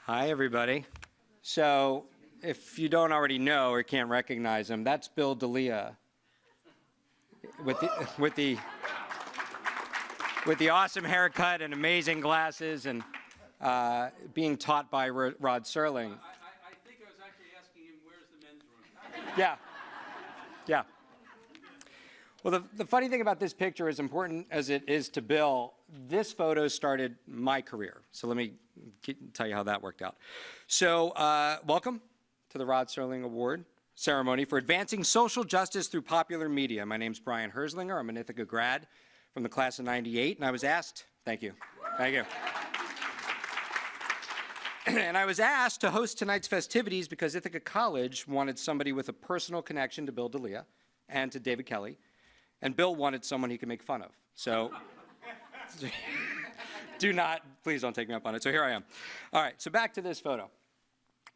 Hi, everybody. So, if you don't already know or can't recognize him, that's Bill D'Elia with the awesome haircut and amazing glasses and being taught by Rod Serling. I think I was actually asking him, where's the men's room? Yeah. Well, the funny thing about this picture, as important as it is to Bill, this photo started my career. So let me tell you how that worked out. So welcome to the Rod Serling Award ceremony for advancing social justice through popular media. My name's Brian Herzlinger. I'm an Ithaca grad from the class of '98, and I was asked, thank you. And I was asked to host tonight's festivities because Ithaca College wanted somebody with a personal connection to Bill D'Elia and to David Kelley, and Bill wanted someone he could make fun of. So please don't take me up on it. So here I am. All right, so back to this photo.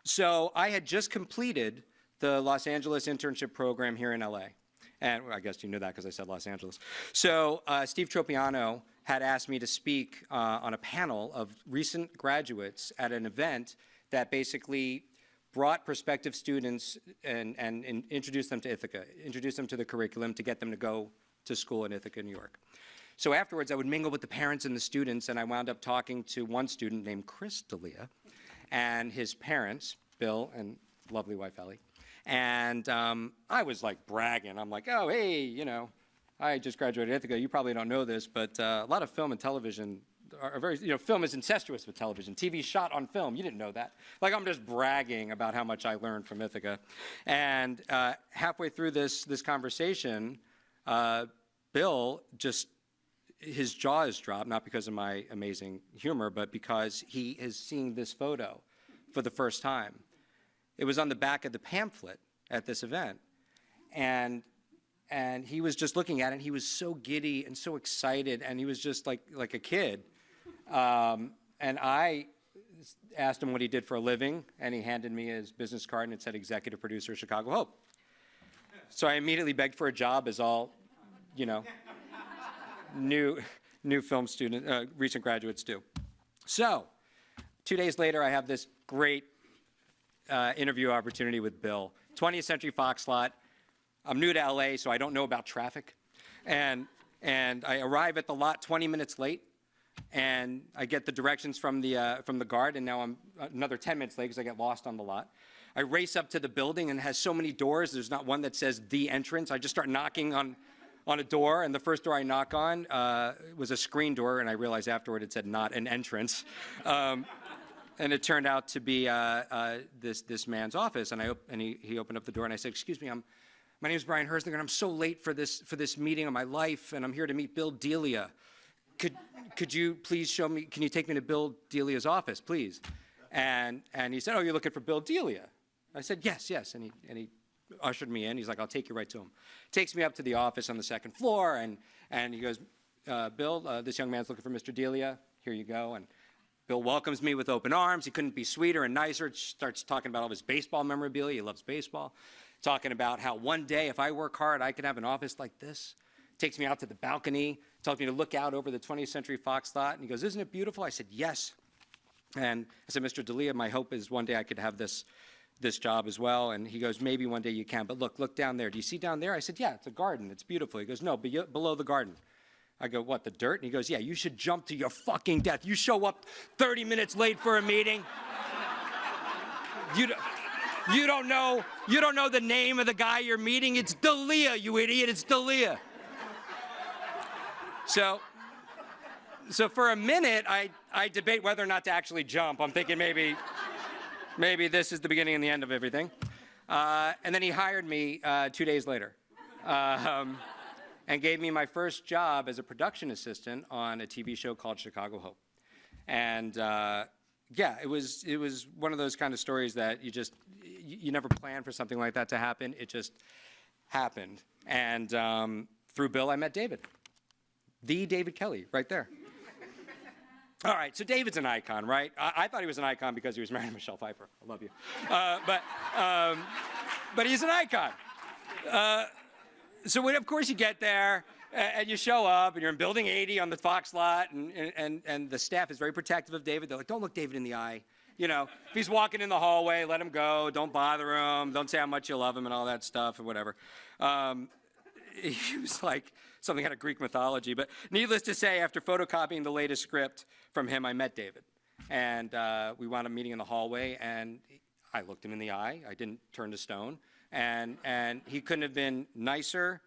So I had just completed the Los Angeles internship program here in LA. And well, I guess you knew that because I said Los Angeles. So Steve Tropiano had asked me to speak on a panel of recent graduates at an event that basically brought prospective students and introduced them to Ithaca, introduced them to the curriculum to get them to go to school in Ithaca, New York. So afterwards, I would mingle with the parents and the students, and I wound up talking to one student named Chris D'Elia and his parents, Bill and lovely wife, Ellie. And I was like bragging. I'm like, oh, hey, you know, I just graduated Ithaca. You probably don't know this, but a lot of film and television are very, film is incestuous with television. TV's shot on film. You didn't know that. Like, I'm just bragging about how much I learned from Ithaca. And halfway through this conversation, Bill just, his jaw is dropped, not because of my amazing humor, but because he is seeing this photo for the first time. It was on the back of the pamphlet at this event. And he was just looking at it, and he was so giddy and so excited, and he was just like a kid. And I asked him what he did for a living, and he handed me his business card, and it said executive producer, Chicago Hope. So I immediately begged for a job, as all, new film student, recent graduates do. So 2 days later, I have this great interview opportunity with Bill. 20th Century Fox lot. I'm new to LA, so I don't know about traffic. And I arrive at the lot 20 minutes late, and I get the directions from the guard, and now I'm another 10 minutes late because I get lost on the lot. I race up to the building, and it has so many doors. There's not one that says the entrance. I just start knocking on a door, and the first door I knock on was a screen door, and I realized afterward it said not an entrance. And it turned out to be this man's office, and he opened up the door, and I said, "Excuse me, my name is Brian Herzlinger, and I'm so late for this meeting of my life, and I'm here to meet Bill D'Elia. Could you please show me? Can you take me to Bill D'Elia's office, please?" And he said, "Oh, you're looking for Bill D'Elia?" I said, "Yes." And he ushered me in. He's like, "I'll take you right to him." Takes me up to the office on the second floor, and he goes, "Bill, this young man's looking for Mr. D'Elia. Here you go." And Bill welcomes me with open arms. He couldn't be sweeter and nicer. Starts talking about all his baseball memorabilia. He loves baseball. Talking about how one day, if I work hard, I could have an office like this. Takes me out to the balcony. Tells me to look out over the 20th Century Fox lot. And he goes, "Isn't it beautiful?" I said, "Yes." And I said, "Mr. D'Elia, my hope is one day I could have this job as well." And he goes, "Maybe one day you can, but look down there. Do you see down there?" I said, "Yeah, it's a garden. It's beautiful." He goes, "No, below the garden." I go, "What, the dirt?" And he goes, "Yeah, you should jump to your fucking death. You show up 30 minutes late for a meeting. You don't know the name of the guy you're meeting. It's D'Elia, you idiot. It's D'Elia." So for a minute, I debate whether or not to actually jump. I'm thinking maybe this is the beginning and the end of everything. And then he hired me 2 days later. And gave me my first job as a production assistant on a TV show called Chicago Hope. And yeah, it was one of those kind of stories that you never plan for something like that to happen. It just happened. And through Bill, I met David. The David Kelley, right there. All right, so David's an icon, right? I thought he was an icon because he was married to Michelle Pfeiffer. I love you. But he's an icon. So when, of course, you get there, and you show up, and you're in Building 80 on the Fox lot, and the staff is very protective of David. They're like, "Don't look David in the eye. You know, if he's walking in the hallway, let him go. Don't bother him. Don't say how much you love him and all that stuff or whatever. He was like something out of Greek mythology. But needless to say, after photocopying the latest script from him, I met David. And we wound up meeting in the hallway, and I looked him in the eye. I didn't turn to stone. And he couldn't have been nicer,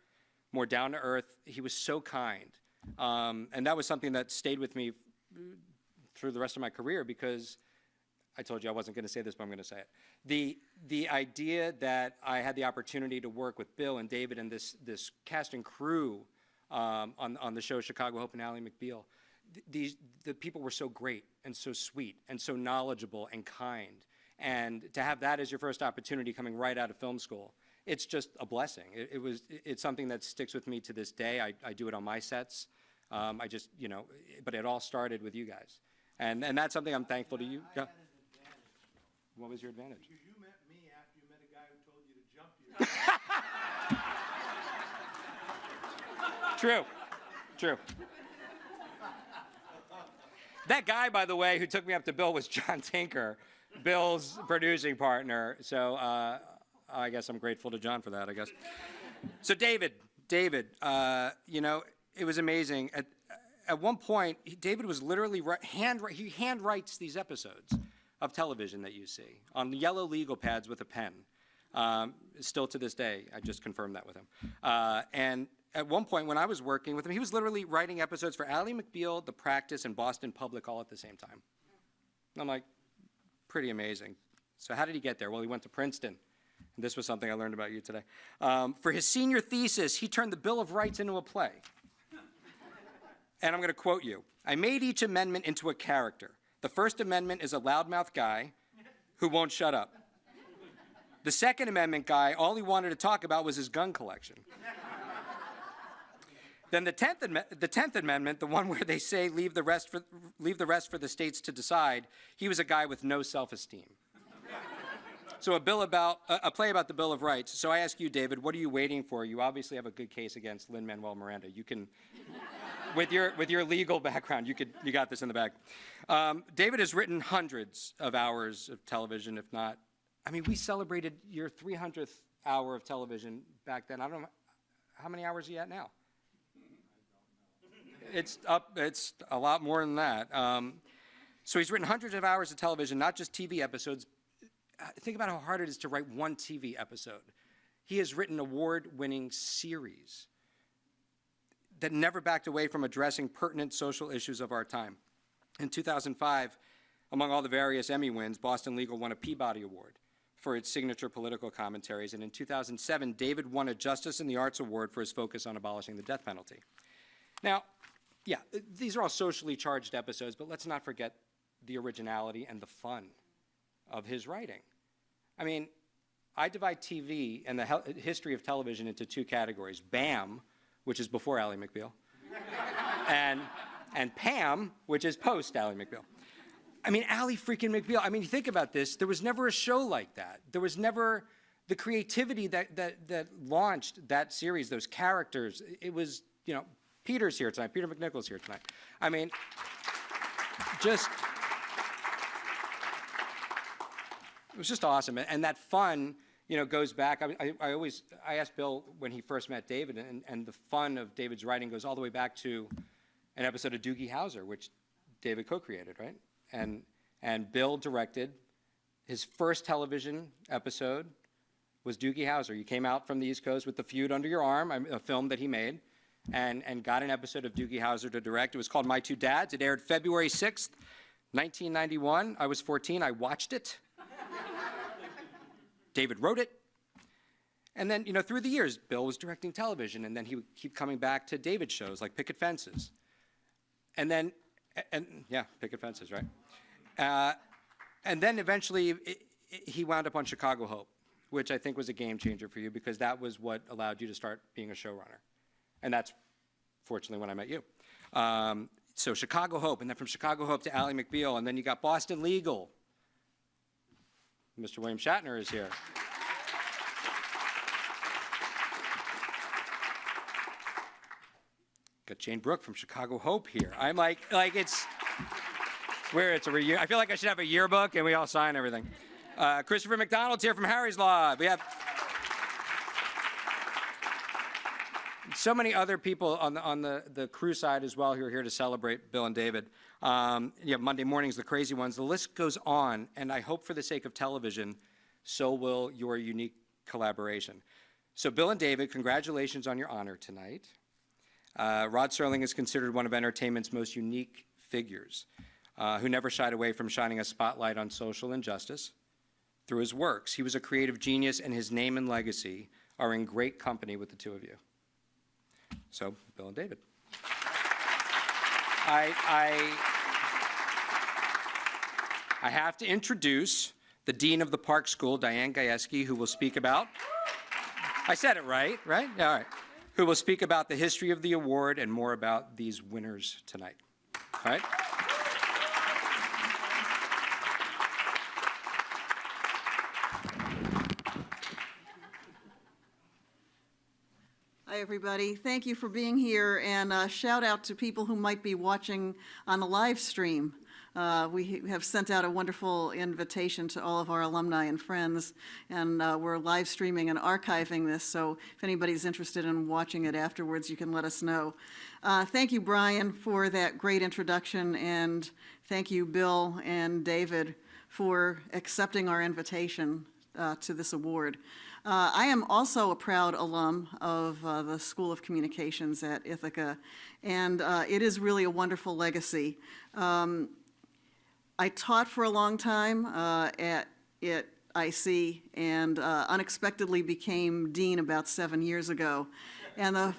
more down to earth. He was so kind. And that was something that stayed with me through the rest of my career, because I told you I wasn't going to say this, but I'm going to say it. The idea that I had the opportunity to work with Bill and David and this cast and crew on the show Chicago Hope and Ally McBeal, the people were so great and so sweet and so knowledgeable and kind. And to have that as your first opportunity coming right out of film school, it's just a blessing. It's something that sticks with me to this day. I do it on my sets. I just, you know, but it all started with you guys. And that's something I'm thankful to you. Yeah. What was your advantage? Because you met me after you met a guy who told you to jump you. True. That guy, by the way, who took me up to Bill was John Tinker, Bill's producing partner. So I guess I'm grateful to John for that, I guess. So David, you know, it was amazing. At one point, David was literally he handwrites these episodes of television that you see on yellow legal pads with a pen. Still to this day, I just confirmed that with him. And at one point when I was working with him, he was literally writing episodes for Ally McBeal, The Practice, and Boston Public all at the same time. And I'm like, pretty amazing. So how did he get there? Well, he went to Princeton. And this was something I learned about you today. For his senior thesis, he turned the Bill of Rights into a play. And I'm going to quote you. I made each amendment into a character. The First Amendment is a loudmouth guy who won't shut up. The Second Amendment guy, all he wanted to talk about was his gun collection. Then the 10th Amendment, the one where they say leave the rest for the states to decide, he was a guy with no self-esteem. So a play about the Bill of Rights. So I ask you, David, what are you waiting for? You obviously have a good case against Lin-Manuel Miranda. You can, with your legal background, you got this in the bag. David has written hundreds of hours of television, if not. I mean, we celebrated your 300th hour of television back then. I don't know, how many hours are you at now? It's a lot more than that. So he's written hundreds of hours of television, not just TV episodes. Think about how hard it is to write one TV episode. He has written award-winning series that never backed away from addressing pertinent social issues of our time. In 2005, among all the various Emmy wins, Boston Legal won a Peabody Award for its signature political commentaries. And in 2007, David won a Justice in the Arts Award for his focus on abolishing the death penalty. Now, yeah, these are all socially charged episodes, but let's not forget the originality and the fun of his writing. I mean, I divide TV and the history of television into two categories. BAM, which is before Ally McBeal, and PAM, which is post Ally McBeal. I mean, Ally freaking McBeal, I mean, you think about this, there was never a show like that. There was never the creativity that launched that series, those characters. It was, you know, Peter's here tonight, Peter McNichol's here tonight. I mean, just, it was just awesome. And that fun, you know, goes back. I asked Bill when he first met David, and the fun of David's writing goes all the way back to an episode of Doogie Howser, which David co-created, right? And Bill directed. His first television episode was Doogie Howser. You came out from the East Coast with The Feud under your arm, a film that he made, and got an episode of Doogie Howser to direct. It was called My Two Dads. It aired February 6th, 1991. I was 14. I watched it. David wrote it. And then, you know, through the years, Bill was directing television, and then he would keep coming back to David's shows like Picket Fences. And yeah, Picket Fences, right? And then eventually he wound up on Chicago Hope, which I think was a game changer for you, because that was what allowed you to start being a showrunner. And that's, fortunately, when I met you. So Chicago Hope, and then from Chicago Hope to Ally McBeal, and then you got Boston Legal. Mr. William Shatner is here. Got Jane Brooke from Chicago Hope here. I'm like it's Where it's a I feel like I should have a yearbook and we all sign everything. Christopher McDonald's here from Harry's Law. We have so many other people on the crew side as well who are here to celebrate Bill and David. You have Monday mornings, the crazy ones. The list goes on, and I hope for the sake of television, so will your unique collaboration. So Bill and David, congratulations on your honor tonight. Rod Serling is considered one of entertainment's most unique figures, who never shied away from shining a spotlight on social injustice through his works. He was a creative genius, and his name and legacy are in great company with the two of you. So, Bill and David. I have to introduce the Dean of the Park School, Diane Gajewski, who will speak about, I said it right? Yeah, all right. Who will speak about the history of the award and more about these winners tonight. All right? Hi, everybody. Thank you for being here, and shout out to people who might be watching on the live stream. We have sent out a wonderful invitation to all of our alumni and friends, and we're live streaming and archiving this, so if anybody's interested in watching it afterwards, you can let us know. Thank you, Brian, for that great introduction, and thank you, Bill and David, for accepting our invitation to this award. I am also a proud alum of the School of Communications at Ithaca, and it is really a wonderful legacy. I taught for a long time at IC and unexpectedly became dean about 7 years ago. And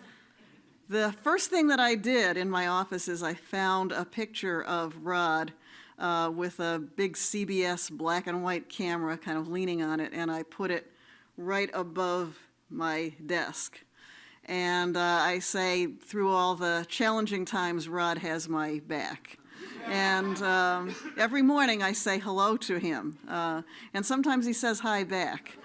the first thing that I did in my office is I found a picture of Rod with a big CBS black and white camera kind of leaning on it, and I put it right above my desk. And I say, through all the challenging times, Rod has my back. And every morning I say hello to him. And sometimes he says hi back.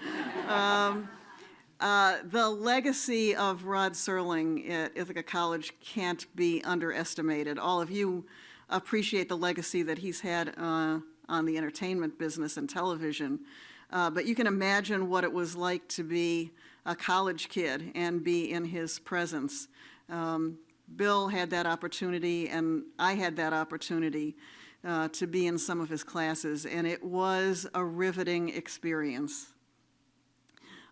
The legacy of Rod Serling at Ithaca College can't be underestimated. All of you appreciate the legacy that he's had on the entertainment business and television. But you can imagine what it was like to be a college kid and be in his presence. Bill had that opportunity, and I had that opportunity to be in some of his classes, and it was a riveting experience.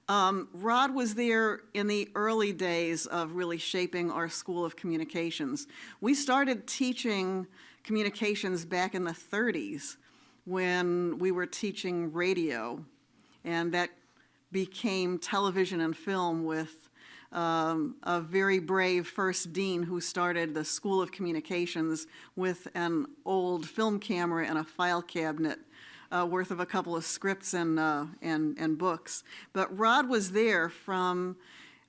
Rod was there in the early days of really shaping our School of Communications. We started teaching communications back in the 30s when we were teaching radio, and that became television and film with a very brave first dean who started the School of Communications with an old film camera and a file cabinet worth of a couple of scripts and books. But Rod was there from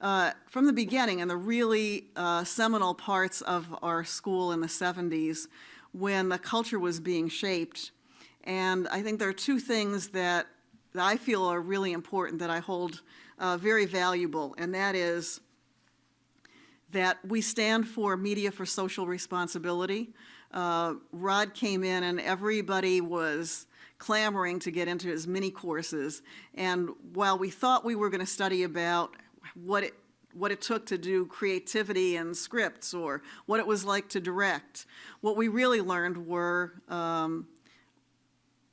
the beginning, and the really seminal parts of our school in the 70s when the culture was being shaped. And I think there are two things that I feel are really important that I hold very valuable, and that is that we stand for media for social responsibility. Rod came in and everybody was clamoring to get into his mini courses, and while we thought we were going to study about what it took to do creativity and scripts or what it was like to direct, what we really learned were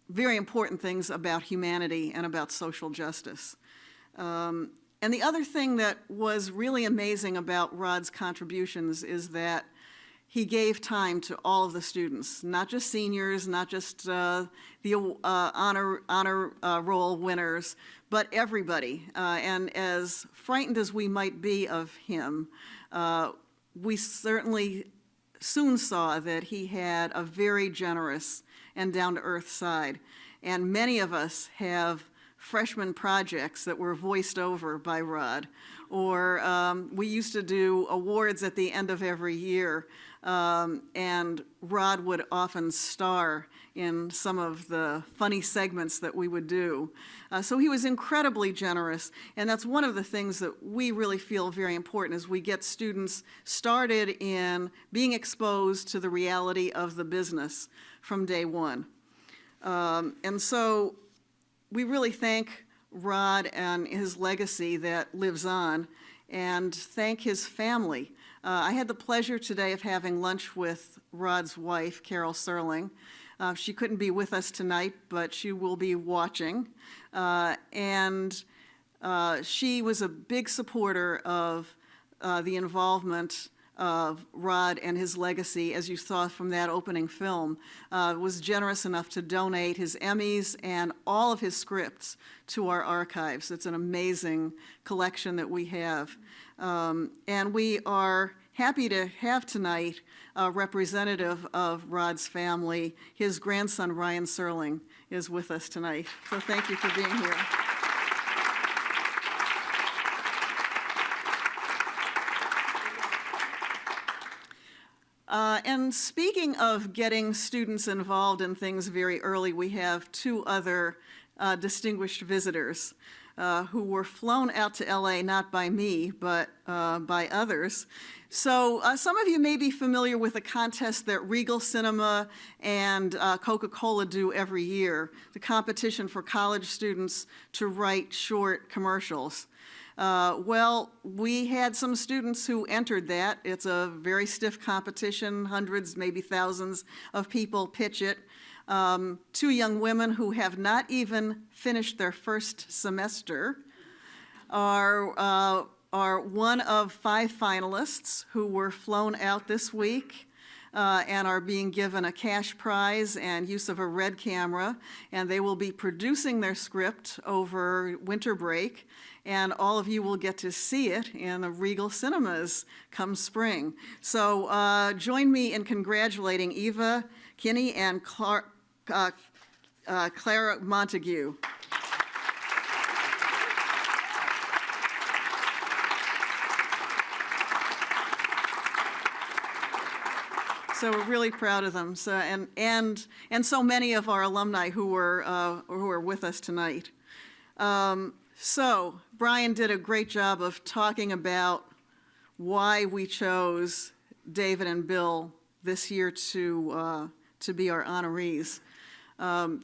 very important things about humanity and about social justice. And the other thing that was really amazing about Rod's contributions is that he gave time to all of the students, not just seniors, not just the honor roll winners, but everybody. And as frightened as we might be of him, we certainly soon saw that he had a very generous and down-to-earth side. And many of us have freshman projects that were voiced over by Rod, or we used to do awards at the end of every year, and Rod would often star in some of the funny segments that we would do. So he was incredibly generous, and that's one of the things that we really feel very important as we get students started in being exposed to the reality of the business from day one. And so we really thank Rod and his legacy that lives on, and thank his family. I had the pleasure today of having lunch with Rod's wife, Rod Serling. She couldn't be with us tonight, but she will be watching. She was a big supporter of the involvement of Rod and his legacy, as you saw from that opening film, was generous enough to donate his Emmys and all of his scripts to our archives. It's an amazing collection that we have. And we are happy to have tonight a representative of Rod's family. His grandson, Ryan Serling, is with us tonight. So thank you for being here. And speaking of getting students involved in things very early, we have two other distinguished visitors who were flown out to LA, not by me, but by others. So some of you may be familiar with a contest that Regal Cinema and Coca-Cola do every year, the competition for college students to write short commercials. Well, we had some students who entered that. It's a very stiff competition, hundreds, maybe thousands of people pitch it. Two young women who have not even finished their first semester are one of 5 finalists who were flown out this week and are being given a cash prize and use of a red camera, and they will be producing their script over winter break, and all of you will get to see it in the Regal Cinemas come spring. So join me in congratulating Eva Kinney and Clara Montague. So we're really proud of them. So, and so many of our alumni who are with us tonight. So Brian did a great job of talking about why we chose David and Bill this year to be our honorees.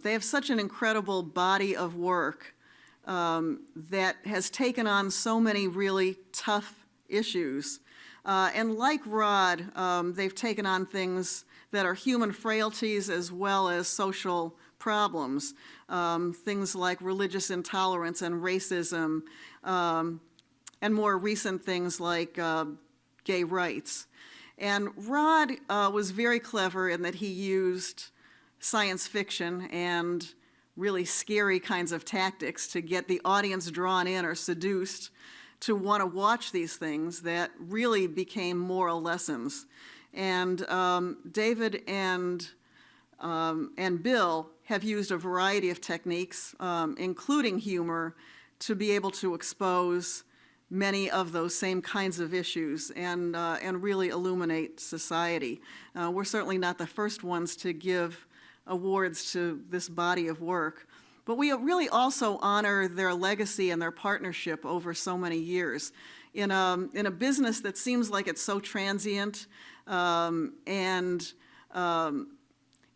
They have such an incredible body of work that has taken on so many really tough issues. And like Rod, they've taken on things that are human frailties as well as social problems, things like religious intolerance and racism, and more recent things like gay rights. And Rod was very clever in that he used science fiction and really scary kinds of tactics to get the audience drawn in or seduced to want to watch these things that really became moral lessons. And David and Bill have used a variety of techniques, including humor, to be able to expose many of those same kinds of issues and really illuminate society. We're certainly not the first ones to give awards to this body of work, but we really also honor their legacy and their partnership over so many years. In a business that seems like it's so transient and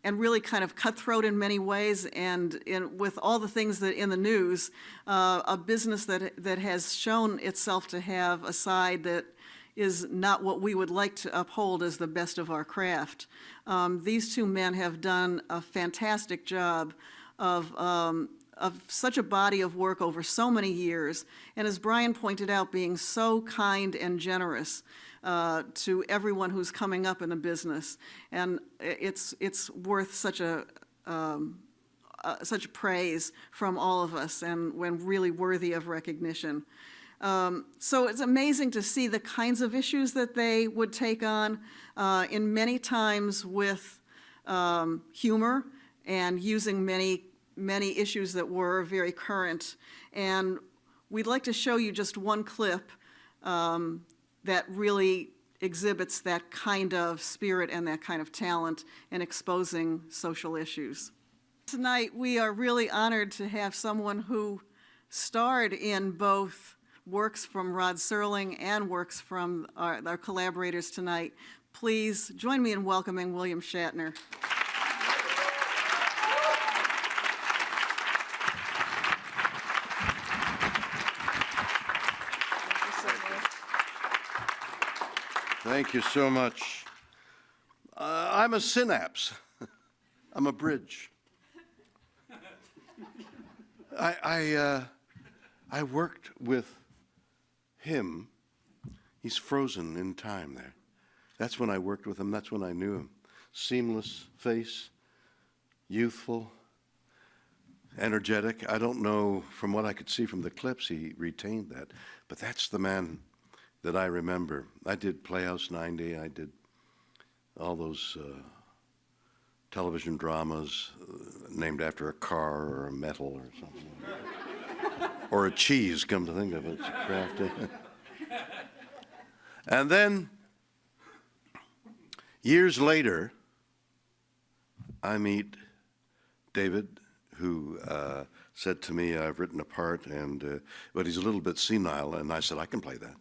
really kind of cutthroat in many ways, and with all the things that in the news, a business that has shown itself to have a side that is not what we would like to uphold as the best of our craft. These two men have done a fantastic job of such a body of work over so many years, and as Brian pointed out, being so kind and generous to everyone who's coming up in the business, and it's worth such praise from all of us, and when really worthy of recognition. So it's amazing to see the kinds of issues that they would take on, in many times with humor and using many issues that were very current. And we'd like to show you just one clip that really exhibits that kind of spirit and that kind of talent in exposing social issues. Tonight, we are really honored to have someone who starred in both works from Rod Serling and works from our collaborators tonight. Please join me in welcoming William Shatner. Thank you so much. I'm a synapse. I'm a bridge. I worked with him. He's frozen in time there. That's when I worked with him. That's when I knew him. Seamless face, youthful, energetic. I don't know, from what I could see from the clips, he retained that. But that's the man that I remember. I did Playhouse 90. I did all those television dramas named after a car or a metal or something. Or a cheese, come to think of it. It's crafty. And then, years later, I meet David, who said to me, I've written a part, but he's a little bit senile, and I said, I can play that.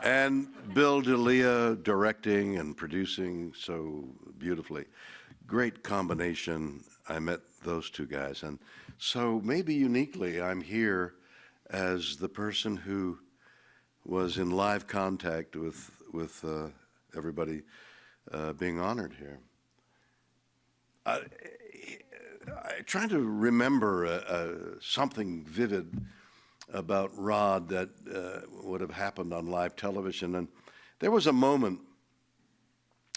And Bill D'Elia directing and producing so beautifully. Great combination. I met those two guys. And so maybe uniquely, I'm here as the person who was in live contact with everybody being honored here. I trying to remember something vivid about Rod that would have happened on live television. And there was a moment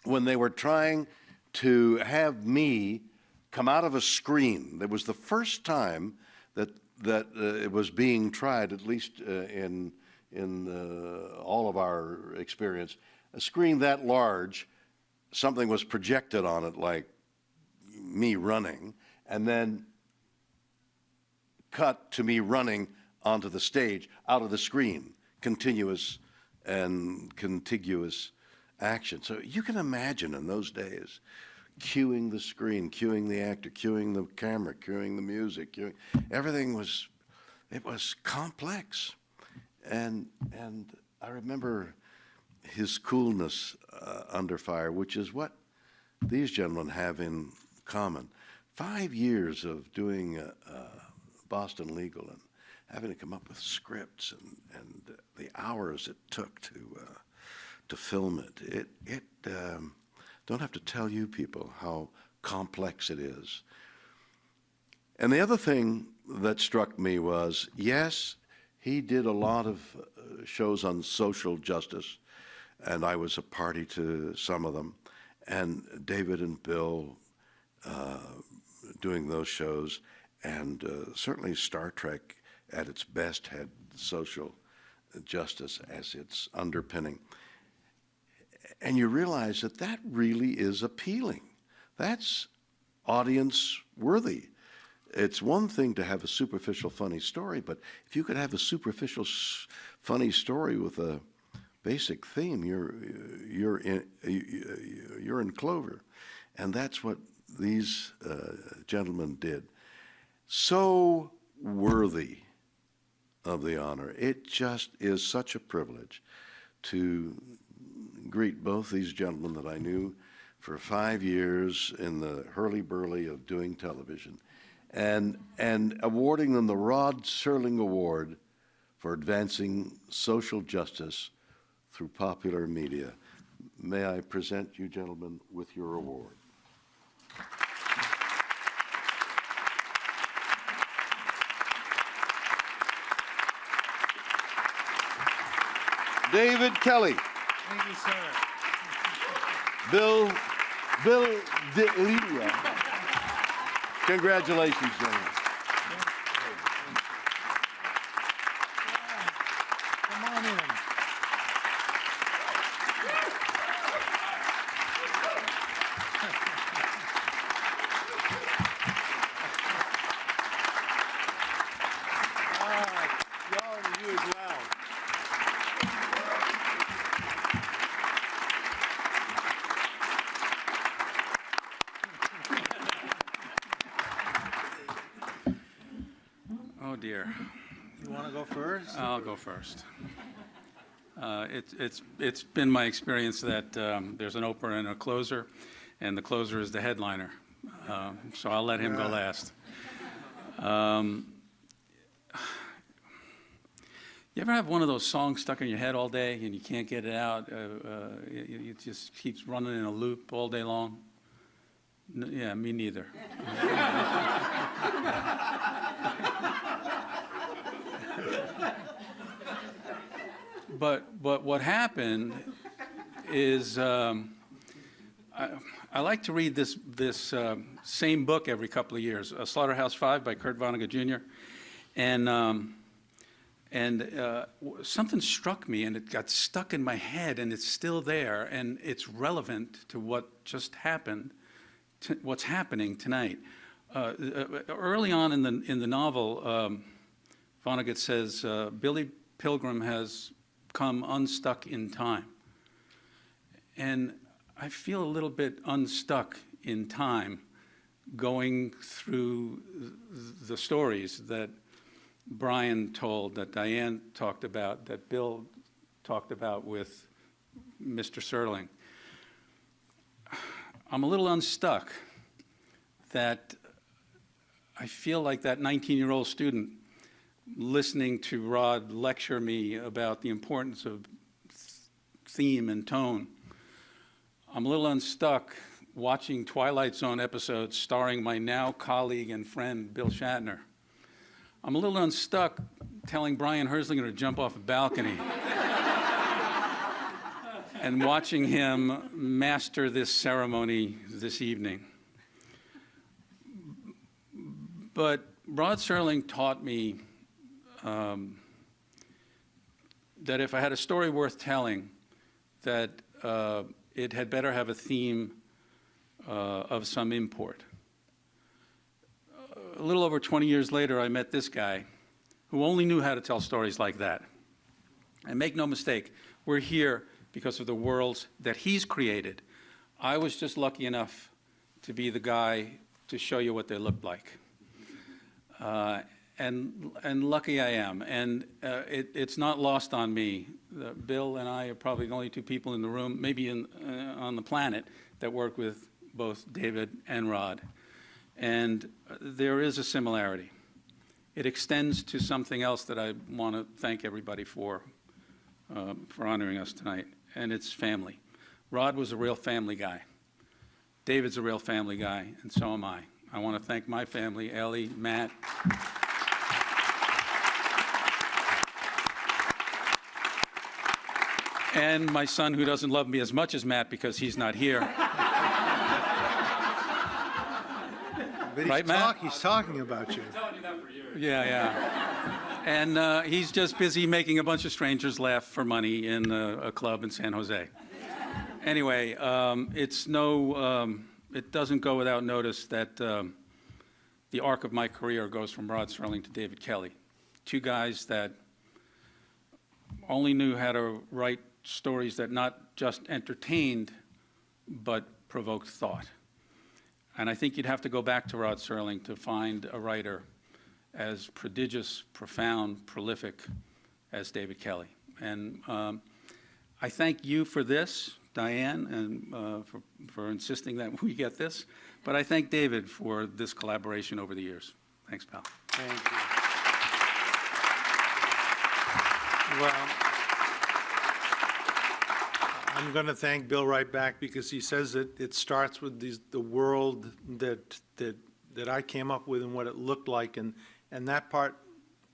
when they were trying to have me come out of a screen. It was the first time that it was being tried, at least in all of our experience. A screen that large, something was projected on it like me running, and then cut to me running onto the stage, out of the screen, continuous and contiguous action. So you can imagine in those days, cueing the screen, cueing the actor, cueing the camera, cueing the music, everything was, it was complex. And I remember his coolness under fire, which is what these gentlemen have in common. 5 years of doing Boston Legal and having to come up with scripts and the hours it took to film it. Don't have to tell you people how complex it is. And the other thing that struck me was, yes, he did a lot of shows on social justice, and I was a party to some of them. And David and Bill doing those shows, and certainly Star Trek at its best had social justice as its underpinning. And you realize that that really is appealing. That's audience worthy. It's one thing to have a superficial funny story, but if you could have a superficial funny story with a basic theme, you're in clover. And that's what these gentlemen did. So worthy of the honor. It just is such a privilege to greet both these gentlemen that I knew for 5 years in the hurly-burly of doing television, and awarding them the Rod Serling Award for advancing social justice through popular media. May I present you gentlemen with your award. David Kelley. Thank you, sir. Bill D'Elia. Congratulations, gentlemen. Come on in. Y'all and you as well. Oh, dear. You want to go first? I'll go first. It's been my experience that there's an opener and a closer, and the closer is the headliner. So I'll let him go last. You ever have one of those songs stuck in your head all day and you can't get it out? It just keeps running in a loop all day long? Yeah, me neither. But what happened is I like to read this same book every couple of years, Slaughterhouse-Five by Kurt Vonnegut Jr. And something struck me, and it got stuck in my head, and it's still there, and it's relevant to what just happened, to what's happening tonight. Early on in the novel, Vonnegut says, Billy Pilgrim has come unstuck in time. And I feel a little bit unstuck in time going through the stories that Brian told, that Diane talked about, that Bill talked about with Mr. Serling. I'm a little unstuck that I feel like that 19-year-old student listening to Rod lecture me about the importance of theme and tone. I'm a little unstuck watching Twilight Zone episodes starring my now colleague and friend, Bill Shatner. I'm a little unstuck telling Brian Herslinger to jump off a balcony and watching him master this ceremony this evening. But Rod Serling taught me that if I had a story worth telling, that it had better have a theme of some import. A little over 20 years later, I met this guy who only knew how to tell stories like that. And make no mistake, we're here because of the worlds that he's created. I was just lucky enough to be the guy to show you what they looked like. And lucky I am. And it's not lost on me. Bill and I are probably the only two people in the room, maybe on the planet, that work with both David and Rod. And there is a similarity. It extends to something else that I want to thank everybody for honoring us tonight, and it's family. Rod was a real family guy. David's a real family guy, and so am I. I want to thank my family, Ellie, Matt. And my son, who doesn't love me as much as Matt because he's not here. But Right, Matt? he's talking about you. Yeah. And he's just busy making a bunch of strangers laugh for money in a club in San Jose. Anyway, it doesn't go without notice that the arc of my career goes from Rod Serling to David Kelley, two guys that only knew how to write stories that not just entertained, but provoked thought. And I think you'd have to go back to Rod Serling to find a writer as prodigious, profound, prolific as David Kelley. And I thank you for this, Diane, and for insisting that we get this. But I thank David for this collaboration over the years. Thanks, pal. Thank you. Well, I'm going to thank Bill right back because he says that it starts with the world that I came up with and what it looked like, and that part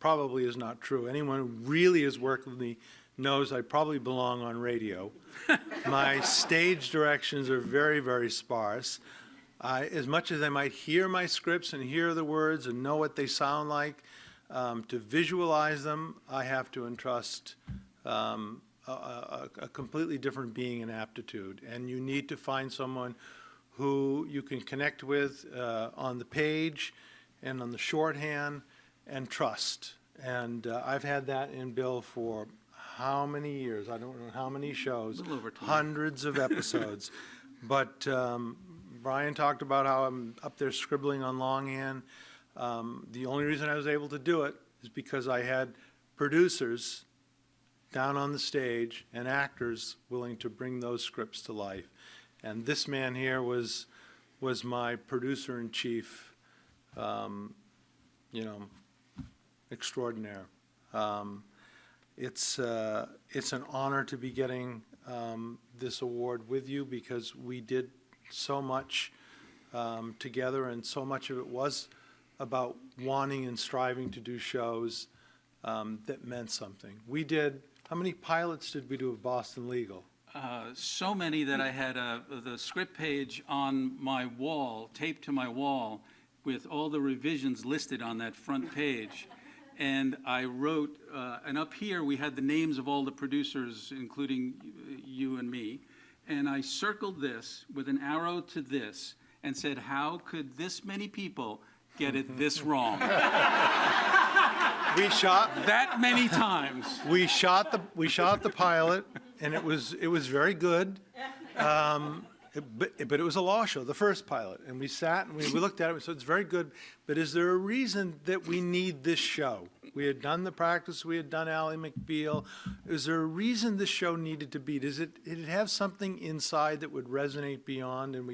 probably is not true. Anyone who really has worked with me knows I probably belong on radio. My stage directions are very, very sparse. As much as I might hear my scripts and hear the words and know what they sound like, to visualize them, I have to entrust a completely different being and aptitude. And you need to find someone who you can connect with on the page and on the shorthand and trust. And I've had that in Bill for how many years? I don't know how many shows, hundreds of episodes. But Brian talked about how I'm up there scribbling on longhand. The only reason I was able to do it is because I had producers down on the stage and actors willing to bring those scripts to life. And this man here was my producer-in-chief, extraordinaire. It's an honor to be getting this award with you because we did so much together, and so much of it was about wanting and striving to do shows that meant something. We did, how many pilots did we do of Boston Legal? So many that I had the script page on my wall, taped to my wall, with all the revisions listed on that front page. And I wrote, and up here we had the names of all the producers, including you and me. And I circled this with an arrow to this and said, how could this many people get it this wrong? We shot That many times. We shot the pilot, and it was very good. But it was a law show, the first pilot, and we sat and we looked at it. So it's very good. But is there a reason that we need this show? We had done The Practice. We had done Ally McBeal. Is there a reason this show needed to be? Did it have something inside that would resonate beyond? And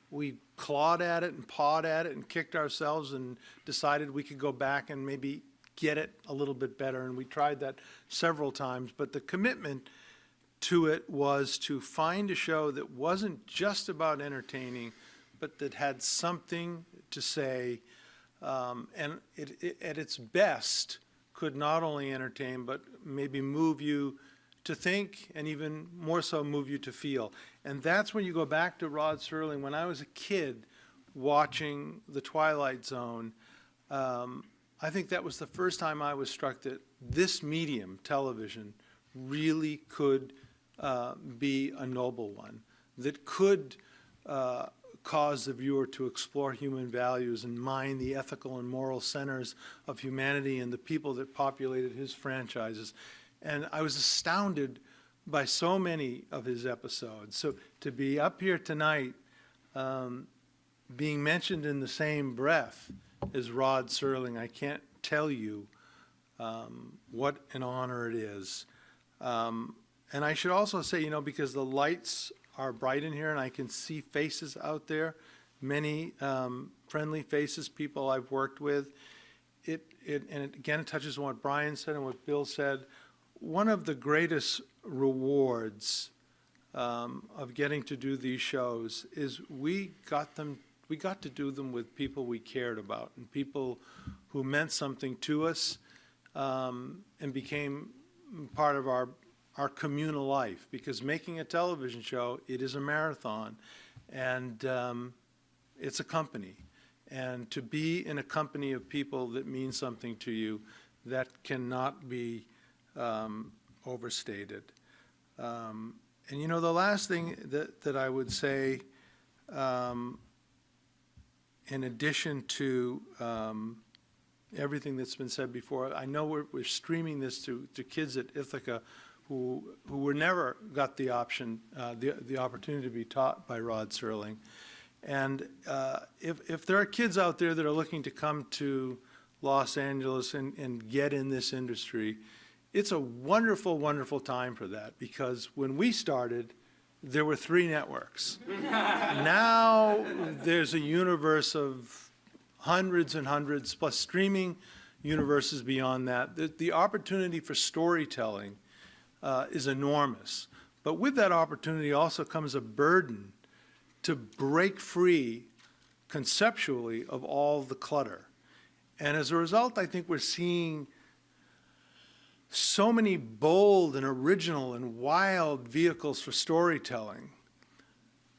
we clawed at it and pawed at it and kicked ourselves and decided we could go back and maybe get it a little bit better. And we tried that several times. But the commitment to it was to find a show that wasn't just about entertaining, but that had something to say, and it at its best could not only entertain, but maybe move you to think, and even more so move you to feel. And that's when you go back to Rod Serling. When I was a kid watching The Twilight Zone, I think that was the first time I was struck that this medium, television, really could be a noble one, that could cause the viewer to explore human values and mine the ethical and moral centers of humanity and the people that populated his franchises. And I was astounded by so many of his episodes. So to be up here tonight, being mentioned in the same breath as Rod Serling, I can't tell you what an honor it is. And I should also say, you know, because the lights are bright in here and I can see faces out there, many friendly faces, people I've worked with. And it again touches on what Brian said and what Bill said. One of the greatest rewards of getting to do these shows is we got to do them with people we cared about and people who meant something to us and became part of our communal life, because making a television show, it is a marathon, and it's a company. And to be in a company of people that mean something to you, that cannot be overstated. And you know, the last thing that I would say, in addition to everything that's been said before, I know we're streaming this to kids at Ithaca who were never got the option, the opportunity to be taught by Rod Serling. And if there are kids out there that are looking to come to Los Angeles and get in this industry, it's a wonderful, wonderful time for that, because when we started, there were 3 networks. Now there's a universe of hundreds and hundreds, plus streaming universes beyond that. The opportunity for storytelling is enormous. But with that opportunity also comes a burden to break free conceptually of all the clutter. And as a result, I think we're seeing so many bold and original and wild vehicles for storytelling.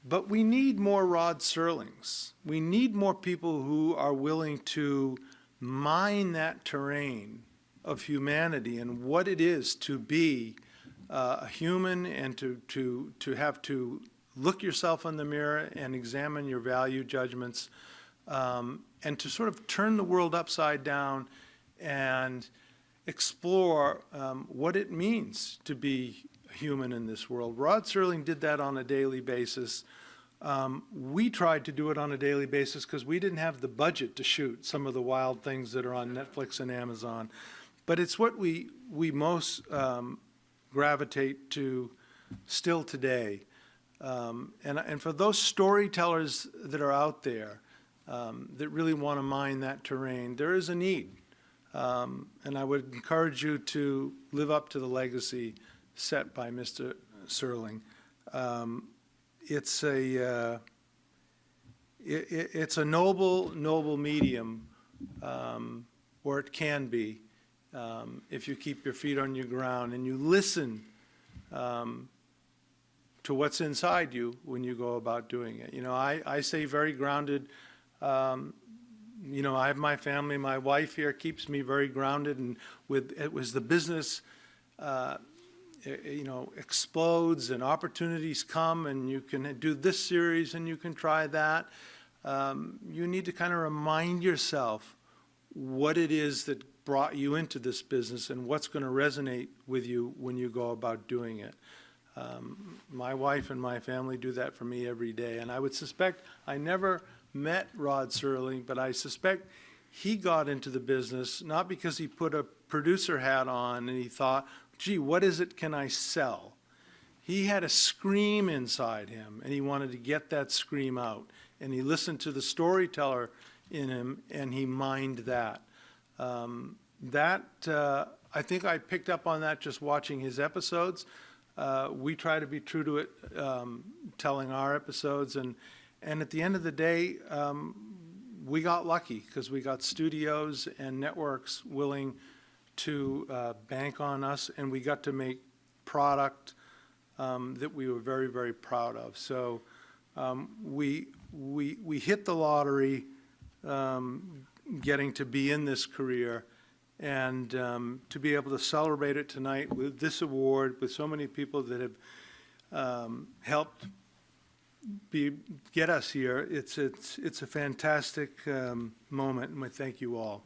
But we need more Rod Serlings. We need more people who are willing to mine that terrain of humanity and what it is to be a human, and to have to look yourself in the mirror and examine your value judgments, and to sort of turn the world upside down and explore what it means to be human in this world. Rod Serling did that on a daily basis. We tried to do it on a daily basis because we didn't have the budget to shoot some of the wild things that are on Netflix and Amazon. But it's what we most gravitate to still today. And for those storytellers that are out there that really want to mine that terrain, there is a need And I would encourage you to live up to the legacy set by Mr. Serling. It's a noble medium, or it can be, if you keep your feet on your ground and you listen to what's inside you when you go about doing it. You know, I stay very grounded. You know, I have my family. My wife here keeps me very grounded, and it was the business, you know, explodes and opportunities come, and you can do this series and you can try that. You need to kind of remind yourself what it is that brought you into this business and what's going to resonate with you when you go about doing it. My wife and my family do that for me every day, and I would suspect, I never met Rod Serling, but I suspect he got into the business not because he put a producer hat on and he thought, gee, what is it can I sell? He had a scream inside him, and he wanted to get that scream out, and he listened to the storyteller in him, and he mined that. I think I picked up on that just watching his episodes. We try to be true to it, telling our episodes, and at the end of the day, we got lucky because we got studios and networks willing to bank on us, and we got to make product that we were very, very proud of. So we hit the lottery getting to be in this career, and to be able to celebrate it tonight with this award, with so many people that have helped get us here. It's a fantastic moment, and we thank you all.